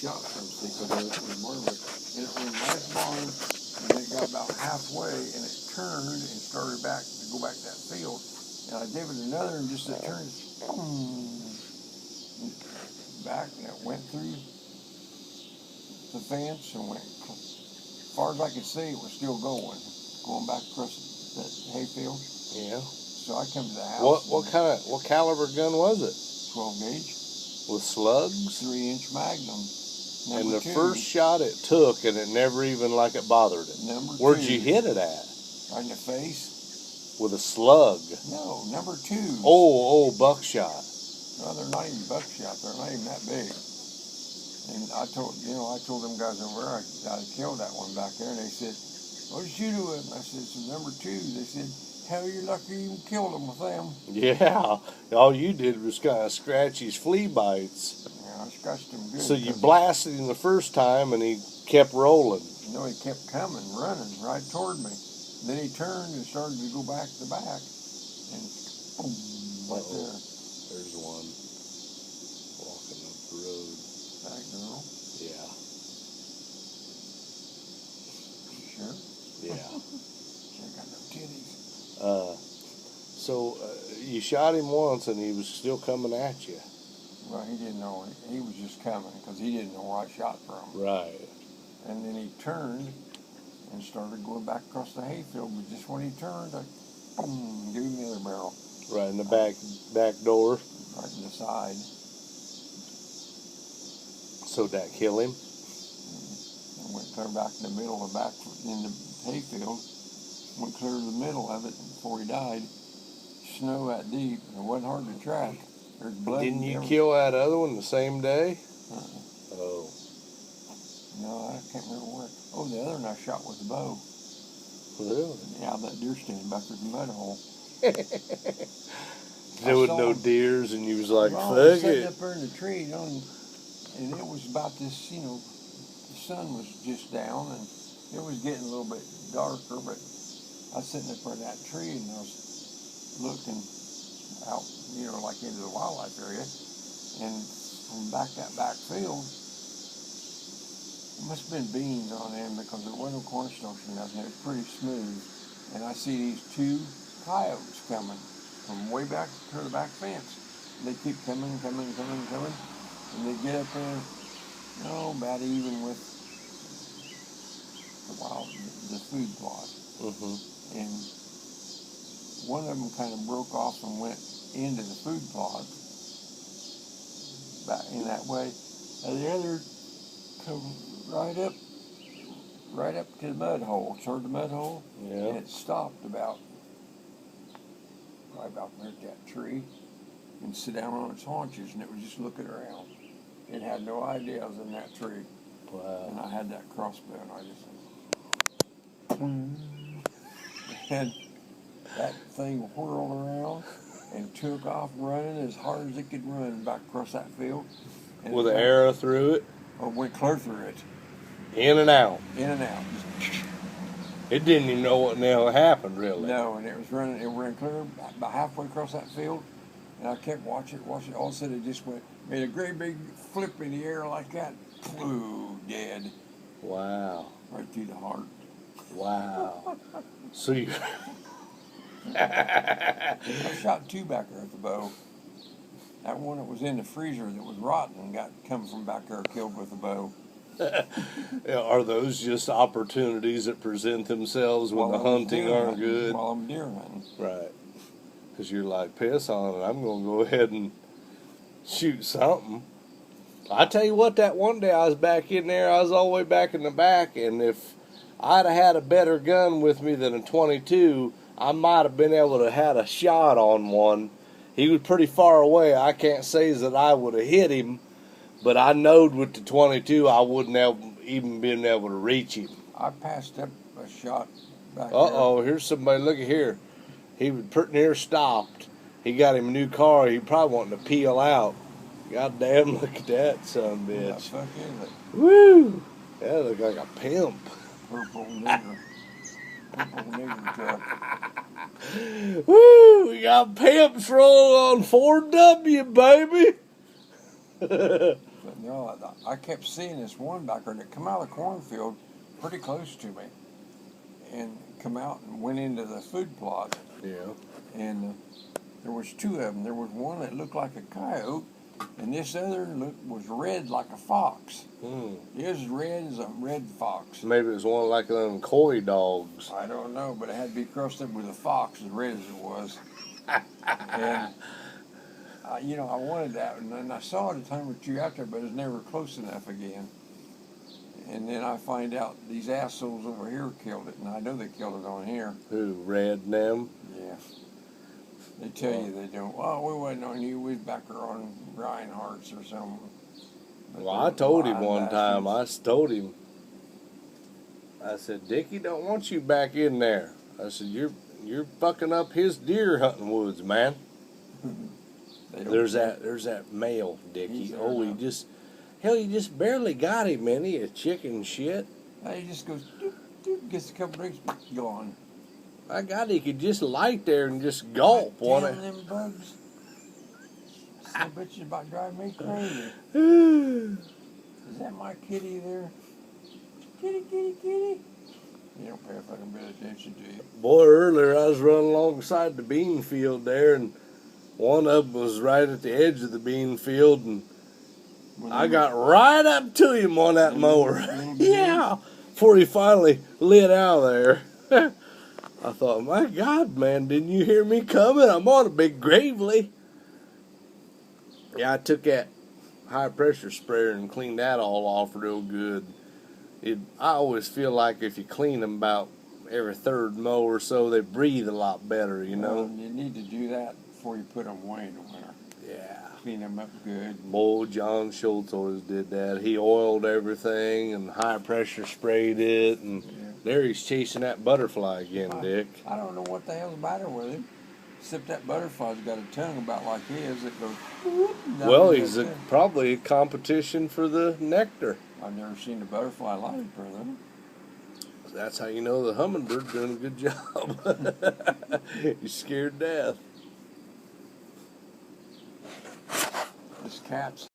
shot, so to speak, because it was murder. And it went right barn, and then it got about halfway, and it turned and started back to go back to that field. And I gave it another, and just it turned, boom, back, and it went through the fence and went, as far as I could see, it was still going back across that hayfield. Yeah. So I come to the house. What caliber gun was it? 12 gauge. With slugs? 3-inch Magnum. And the Number 2. first shot it took, and it never even like it bothered it. Number 2. Where'd you hit it at? Right in the face. With a slug? No, number 2. Oh, buckshot. No, they're not even buckshot. They're not even that big. And I told them guys over there I killed that one back there, and they said, "What did you do with it?" And I said, "It's number 2." They said, "Hell, you're lucky you even killed them with them." Yeah, all you did was kind of scratch his flea bites. Yeah, I scratched him good. So you blasted him the first time, and he kept rolling. No, he kept coming, running right toward me. Then he turned and started to go back to the back, and boom, right there. There's one walking up the road. That girl. Yeah. Sure. Yeah. She ain't got no titties. So you shot him once, and he was still coming at you. Well, he didn't know. He was just coming because he didn't know where I shot from. Right. And then he turned and started going back across the hayfield. But just when he turned, I boom, gave him the other barrel. Right in the back door. Right in the side. So did that kill him? And went clear back in the middle of the back in the hayfield. Went clear to the middle of it before he died. Snow that deep. It wasn't hard to track. There's blood. Didn't you kill that other one the same day? Oh. No, I can't remember where. Oh, the other one I shot with the bow. Really? Yeah, that deer stand back with the mud hole. There was no deers, and you was like, well, fuck I was sitting it. up there in the tree, you know, and it was about this, you know, the sun was just down, and it was getting a little bit darker, but I was sitting up there in that tree, and I was looking out, you know, like into the wildlife area, and from that back field, it must have been beans on them because there wasn't no cornstalk or nothing. It was pretty smooth, and I see these 2 coyotes coming from way back to the back fence. They keep coming, and they get up there, you know, about even with the food plot. Mm-hmm. And one of them kind of broke off and went into the food plot back in that way, and the other come right up to the mud hole, toward the mud hole. Yeah. And it stopped probably about there at that tree and sit down on its haunches, and it was just looking around. It had no idea I was in that tree. Wow. And I had that crossbow, and I just and that thing whirled around and took off running as hard as it could run back across that field. And with an arrow through it? Or went clear through it. In and out. In and out. It didn't even know what the hell happened, really. No, and it ran clear about halfway across that field, and I kept watching. All of a sudden it just made a great big flip in the air like that. Pooh, dead. Wow. Right through the heart. Wow. So you... I shot 2 back there at the bow. That one that was in the freezer that was rotten got come from back there killed with a bow. Are those just opportunities that present themselves when the hunting aren't good? While I'm deer hunting. Right. Because you're like, piss on it. I'm going to go ahead and shoot something. I tell you what, that one day I was back in there, I was all the way back in the back, and if I'd have had a better gun with me than a 22, I might have been able to had a shot on one. He was pretty far away. I can't say that I would have hit him, but I knowed with the 22 I wouldn't have even been able to reach him. I passed up a shot back there. Uh-oh, here's somebody. Look at here. He was pretty near stopped. He got him a new car. He probably wanting to peel out. God damn, look at that son of a bitch. What the fuck is it? Woo! That looked like a pimp. Purple nigger. Purple nigger truck. Woo! We got pimps rolling on 4W, baby. But no, I kept seeing this one back there that come out of the cornfield pretty close to me, and come out and went into the food plot. Yeah. And there was two of them. There was one that looked like a coyote, and this other was red like a fox. It was red as a red fox. Maybe it was one like them coy dogs. I don't know, but it had to be crossed up with a fox, as red as it was. And I wanted that, and I saw it a time or two out there, but it was never close enough again. And then I find out these assholes over here killed it, and I know they killed it on here. Who, Red and them? Yeah. They tell you they don't. Well, we wasn't on you. We was back there on Reinhardt's or something. But Well, I told him one time. I told him. I said, Dickie don't want you back in there. I said, you're fucking up his deer hunting woods, man. There's that male, Dickie. Oh, you just barely got him, man. He a chicken shit. He just goes, doop, doop, gets a couple drinks, gone. My God, he could just light there and just gulp on it. Them bugs. Some bitch is about driving me crazy. Is that my kitty there? Kitty, kitty, kitty. You don't pay a fucking bit of attention to you. Boy, earlier I was running alongside the bean field there, and one of them was right at the edge of the bean field, and I got right up to him on that mower. Yeah, before he finally lit out of there. I thought, my God, man, didn't you hear me coming? I'm on a big Gravely. Yeah, I took that high pressure sprayer and cleaned that all off real good. I always feel like if you clean them about every third mow or so, they breathe a lot better, you know? You need to do that before you put them away in the winter. Yeah. Clean them up good. Boy, John Schultz always did that. He oiled everything and high pressure sprayed it, and there he's chasing that butterfly again, Dick. I don't know what the hell's the matter with him. Except that butterfly's got a tongue about like his that goes. Well, he's probably a competition for the nectar. I've never seen a butterfly like it, brother. That's how you know the hummingbird's doing a good job. He's scared to death. This cat's